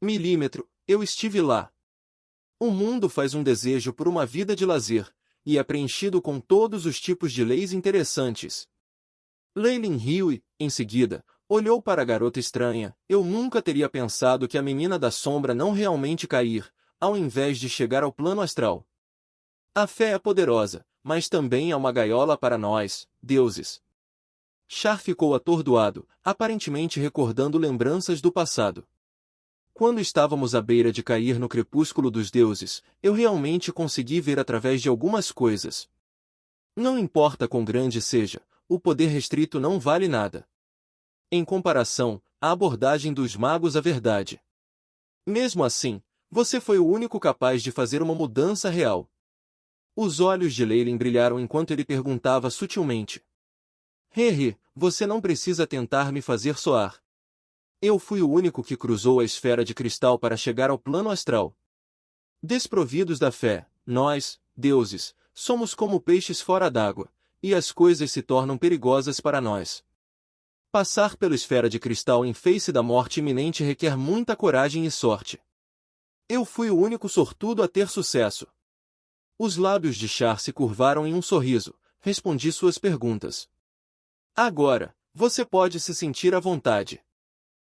Milímetro, eu estive lá. O mundo faz um desejo por uma vida de lazer, e é preenchido com todos os tipos de leis interessantes. Leilin riu e, em seguida, olhou para a garota estranha. Eu nunca teria pensado que a menina da sombra não realmente cair, ao invés de chegar ao plano astral. A fé é poderosa, mas também é uma gaiola para nós, deuses. Char ficou atordoado, aparentemente recordando lembranças do passado. Quando estávamos à beira de cair no crepúsculo dos deuses, eu realmente consegui ver através de algumas coisas. Não importa quão grande seja, o poder restrito não vale nada. Em comparação, a abordagem dos magos à verdade. Mesmo assim, você foi o único capaz de fazer uma mudança real. Os olhos de Leilin brilharam enquanto ele perguntava sutilmente. Hehe, você não precisa tentar me fazer soar. Eu fui o único que cruzou a esfera de cristal para chegar ao plano astral. Desprovidos da fé, nós, deuses, somos como peixes fora d'água, e as coisas se tornam perigosas para nós. Passar pela esfera de cristal em face da morte iminente requer muita coragem e sorte. Eu fui o único sortudo a ter sucesso. Os lábios de Char se curvaram em um sorriso. Respondi suas perguntas. Agora, você pode se sentir à vontade.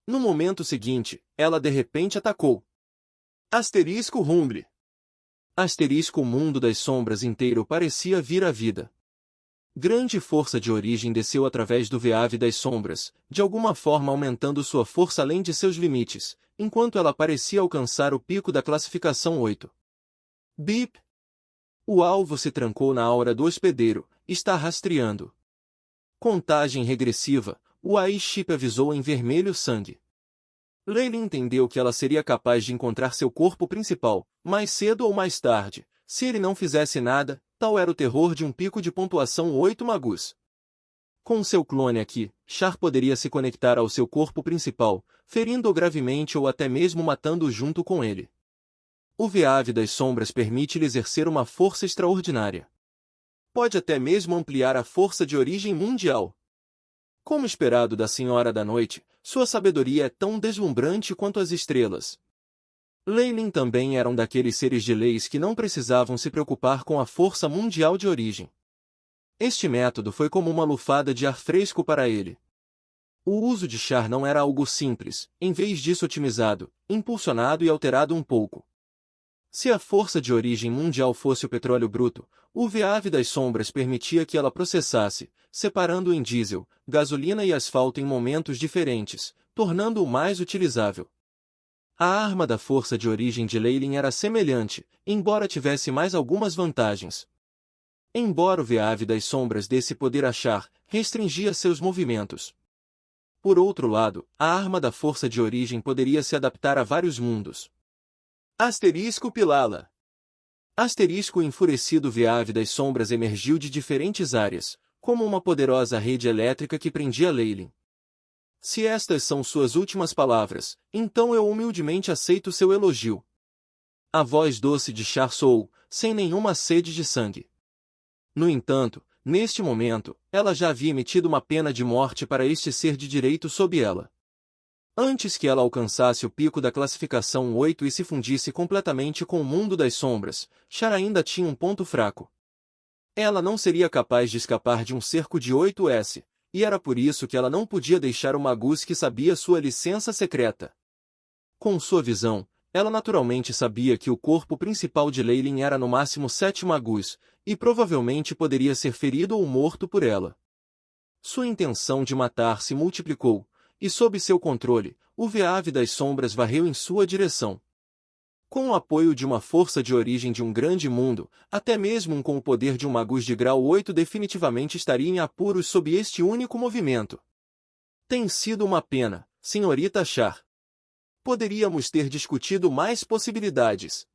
No momento seguinte, ela de repente atacou. Asterisco rumble. Asterisco o mundo das sombras inteiro parecia vir à vida. Grande força de origem desceu através do veave das sombras, de alguma forma aumentando sua força além de seus limites, enquanto ela parecia alcançar o pico da classificação 8. Bip! O alvo se trancou na aura do hospedeiro, está rastreando. Contagem regressiva, o AI-chip avisou em vermelho sangue. Leilin entendeu que ela seria capaz de encontrar seu corpo principal, mais cedo ou mais tarde. Se ele não fizesse nada, tal era o terror de um pico de pontuação 8 magus. Com seu clone aqui, Char poderia se conectar ao seu corpo principal, ferindo-o gravemente ou até mesmo matando-o junto com ele. O veave das sombras permite-lhe exercer uma força extraordinária. Pode até mesmo ampliar a força de origem mundial. Como esperado da Senhora da Noite, sua sabedoria é tão deslumbrante quanto as estrelas. Leilin também era um daqueles seres de leis que não precisavam se preocupar com a força mundial de origem. Este método foi como uma lufada de ar fresco para ele. O uso de Char não era algo simples, em vez disso otimizado, impulsionado e alterado um pouco. Se a força de origem mundial fosse o petróleo bruto, o veave das sombras permitia que ela processasse, separando-o em diesel, gasolina e asfalto em momentos diferentes, tornando-o mais utilizável. A arma da força de origem de Leilin era semelhante, embora tivesse mais algumas vantagens. Embora o veave das sombras desse poder a Char, restringia seus movimentos. Por outro lado, a arma da força de origem poderia se adaptar a vários mundos. Asterisco Pilala. Asterisco enfurecido veave das sombras emergiu de diferentes áreas, como uma poderosa rede elétrica que prendia Leilin. Se estas são suas últimas palavras, então eu humildemente aceito seu elogio. A voz doce de Char soou, sem nenhuma sede de sangue. No entanto, neste momento, ela já havia emitido uma pena de morte para este ser de direito sob ela. Antes que ela alcançasse o pico da classificação 8 e se fundisse completamente com o mundo das sombras, Char ainda tinha um ponto fraco. Ela não seria capaz de escapar de um cerco de 8S, e era por isso que ela não podia deixar o Magus que sabia sua licença secreta. Com sua visão, ela naturalmente sabia que o corpo principal de Leilin era no máximo 7 Magus, e provavelmente poderia ser ferido ou morto por ela. Sua intenção de matar se multiplicou, e sob seu controle, o veave das sombras varreu em sua direção. Com o apoio de uma força de origem de um grande mundo, até mesmo com o poder de um Magus de grau 8 definitivamente estaria em apuros sob este único movimento. Tem sido uma pena, senhorita Char. Poderíamos ter discutido mais possibilidades.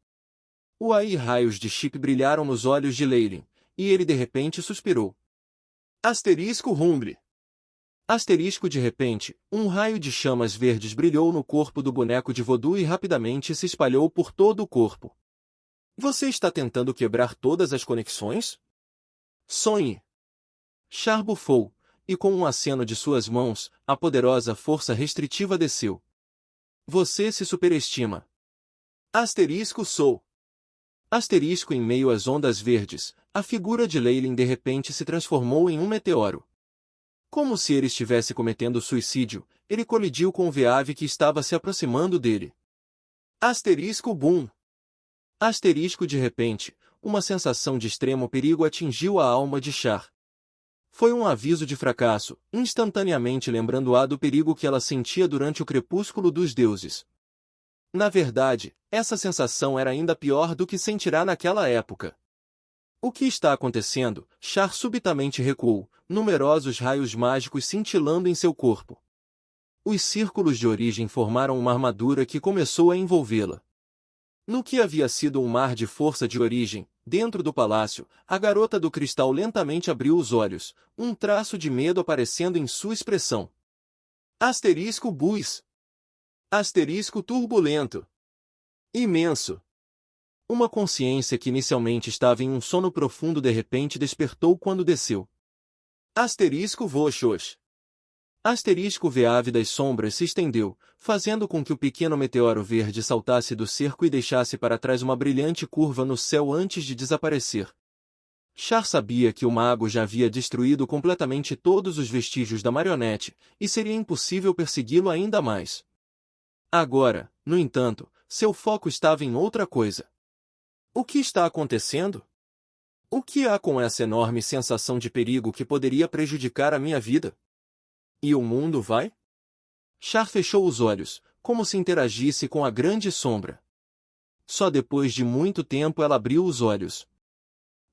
O AI raios de chip brilharam nos olhos de Leilin, e ele de repente suspirou. Asterisco rumble. Asterisco de repente, um raio de chamas verdes brilhou no corpo do boneco de voodoo e rapidamente se espalhou por todo o corpo. Você está tentando quebrar todas as conexões? Sonhe! Char bufou, e com um aceno de suas mãos, a poderosa força restritiva desceu. Você se superestima. Asterisco sou. Asterisco em meio às ondas verdes, a figura de Leyline de repente se transformou em um meteoro. Como se ele estivesse cometendo suicídio, ele colidiu com o veave que estava se aproximando dele. Asterisco boom. Asterisco de repente, uma sensação de extremo perigo atingiu a alma de Char. Foi um aviso de fracasso, instantaneamente lembrando-a do perigo que ela sentia durante o crepúsculo dos deuses. Na verdade, essa sensação era ainda pior do que sentirá naquela época. O que está acontecendo? Char subitamente recuou, numerosos raios mágicos cintilando em seu corpo. Os círculos de origem formaram uma armadura que começou a envolvê-la. No que havia sido um mar de força de origem, dentro do palácio, a garota do cristal lentamente abriu os olhos, um traço de medo aparecendo em sua expressão. Asterisco bus. Asterisco turbulento. Imenso. Uma consciência que inicialmente estava em um sono profundo de repente despertou quando desceu. Asterisco voxos. Asterisco veave das sombras se estendeu, fazendo com que o pequeno meteoro verde saltasse do cerco e deixasse para trás uma brilhante curva no céu antes de desaparecer. Char sabia que o mago já havia destruído completamente todos os vestígios da marionete, e seria impossível persegui-lo ainda mais. Agora, no entanto, seu foco estava em outra coisa. O que está acontecendo? O que há com essa enorme sensação de perigo que poderia prejudicar a minha vida? E o mundo vai? Char fechou os olhos, como se interagisse com a grande sombra. Só depois de muito tempo ela abriu os olhos.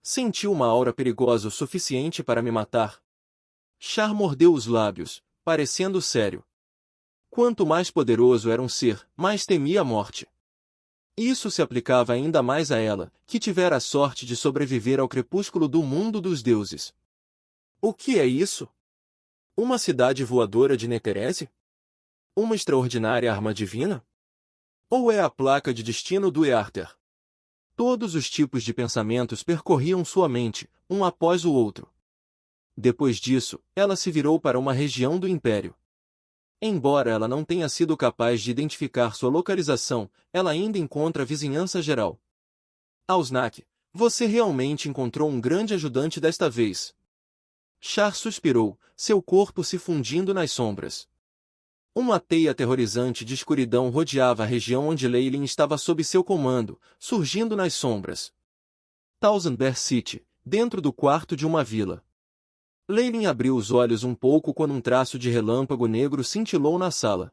Sentiu uma aura perigosa o suficiente para me matar. Char mordeu os lábios, parecendo sério. Quanto mais poderoso era um ser, mais temia a morte. Isso se aplicava ainda mais a ela, que tivera a sorte de sobreviver ao crepúsculo do mundo dos deuses. O que é isso? Uma cidade voadora de Neterese? Uma extraordinária arma divina? Ou é a placa de destino do Earther? Todos os tipos de pensamentos percorriam sua mente, um após o outro. Depois disso, ela se virou para uma região do Império. Embora ela não tenha sido capaz de identificar sua localização, ela ainda encontra a vizinhança geral. Ausnak, você realmente encontrou um grande ajudante desta vez. Char suspirou, seu corpo se fundindo nas sombras. Uma teia aterrorizante de escuridão rodeava a região onde Leyline estava sob seu comando, surgindo nas sombras. Tausenberg City, dentro do quarto de uma vila. Leyline abriu os olhos um pouco quando um traço de relâmpago negro cintilou na sala.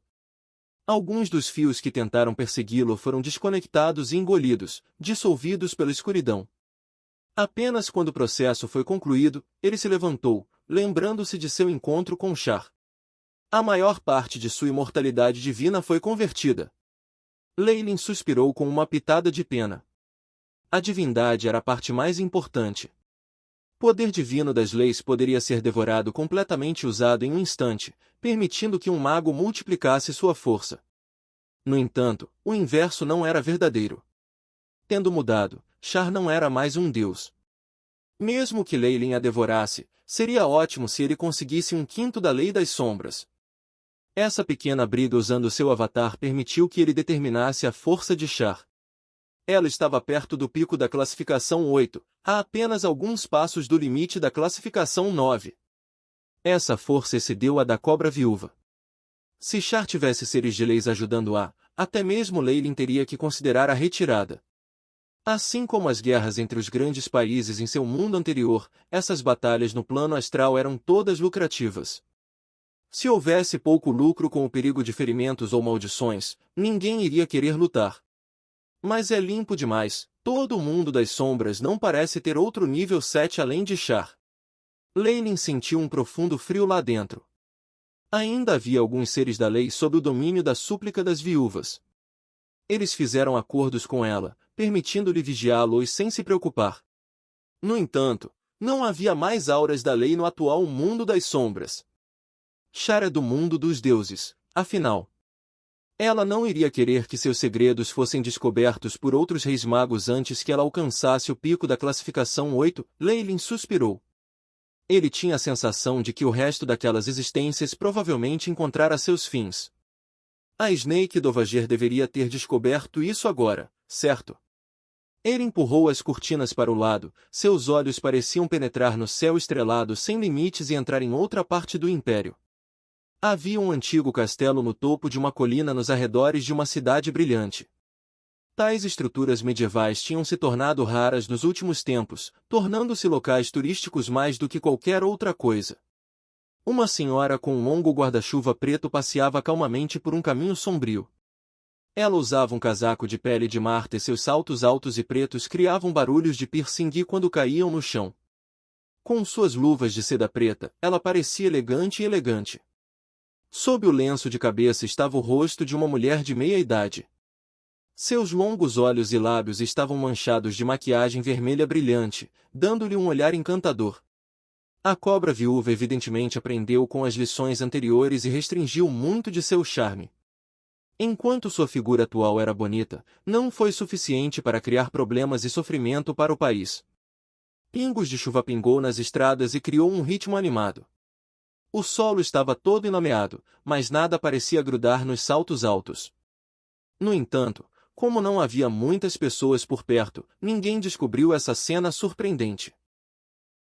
Alguns dos fios que tentaram persegui-lo foram desconectados e engolidos, dissolvidos pela escuridão. Apenas quando o processo foi concluído, ele se levantou, lembrando-se de seu encontro com Char. A maior parte de sua imortalidade divina foi convertida. Leyline suspirou com uma pitada de pena. A divindade era a parte mais importante. O poder divino das leis poderia ser devorado completamente e usado em um instante, permitindo que um mago multiplicasse sua força. No entanto, o inverso não era verdadeiro. Tendo mudado, Char não era mais um deus. Mesmo que Leyline a devorasse, seria ótimo se ele conseguisse um quinto da lei das sombras. Essa pequena briga usando seu avatar permitiu que ele determinasse a força de Char. Ela estava perto do pico da classificação 8, a apenas alguns passos do limite da classificação 9. Essa força excedeu a da cobra viúva. Se Char tivesse seres de leis ajudando-a, até mesmo Leyline teria que considerar a retirada. Assim como as guerras entre os grandes países em seu mundo anterior, essas batalhas no plano astral eram todas lucrativas. Se houvesse pouco lucro com o perigo de ferimentos ou maldições, ninguém iria querer lutar. Mas é limpo demais, todo o mundo das sombras não parece ter outro nível 7 além de Char. Leyline sentiu um profundo frio lá dentro. Ainda havia alguns seres da lei sob o domínio da súplica das viúvas. Eles fizeram acordos com ela, permitindo-lhe vigiá-los sem se preocupar. No entanto, não havia mais auras da lei no atual mundo das sombras. Char é do mundo dos deuses, afinal. Ela não iria querer que seus segredos fossem descobertos por outros reis magos antes que ela alcançasse o pico da classificação 8, Leyline suspirou. Ele tinha a sensação de que o resto daquelas existências provavelmente encontrara seus fins. A Snake Dovager deveria ter descoberto isso agora, certo? Ele empurrou as cortinas para o lado, seus olhos pareciam penetrar no céu estrelado sem limites e entrar em outra parte do Império. Havia um antigo castelo no topo de uma colina nos arredores de uma cidade brilhante. Tais estruturas medievais tinham se tornado raras nos últimos tempos, tornando-se locais turísticos mais do que qualquer outra coisa. Uma senhora com um longo guarda-chuva preto passeava calmamente por um caminho sombrio. Ela usava um casaco de pele de marta e seus saltos altos e pretos criavam barulhos de piercing quando caíam no chão. Com suas luvas de seda preta, ela parecia elegante. Sob o lenço de cabeça estava o rosto de uma mulher de meia-idade. Seus longos olhos e lábios estavam manchados de maquiagem vermelha brilhante, dando-lhe um olhar encantador. A cobra viúva evidentemente aprendeu com as lições anteriores e restringiu muito de seu charme. Enquanto sua figura atual era bonita, não foi suficiente para criar problemas e sofrimento para o país. Pingos de chuva pingou nas estradas e criou um ritmo animado. O solo estava todo enlameado, mas nada parecia grudar nos saltos altos. No entanto, como não havia muitas pessoas por perto, ninguém descobriu essa cena surpreendente.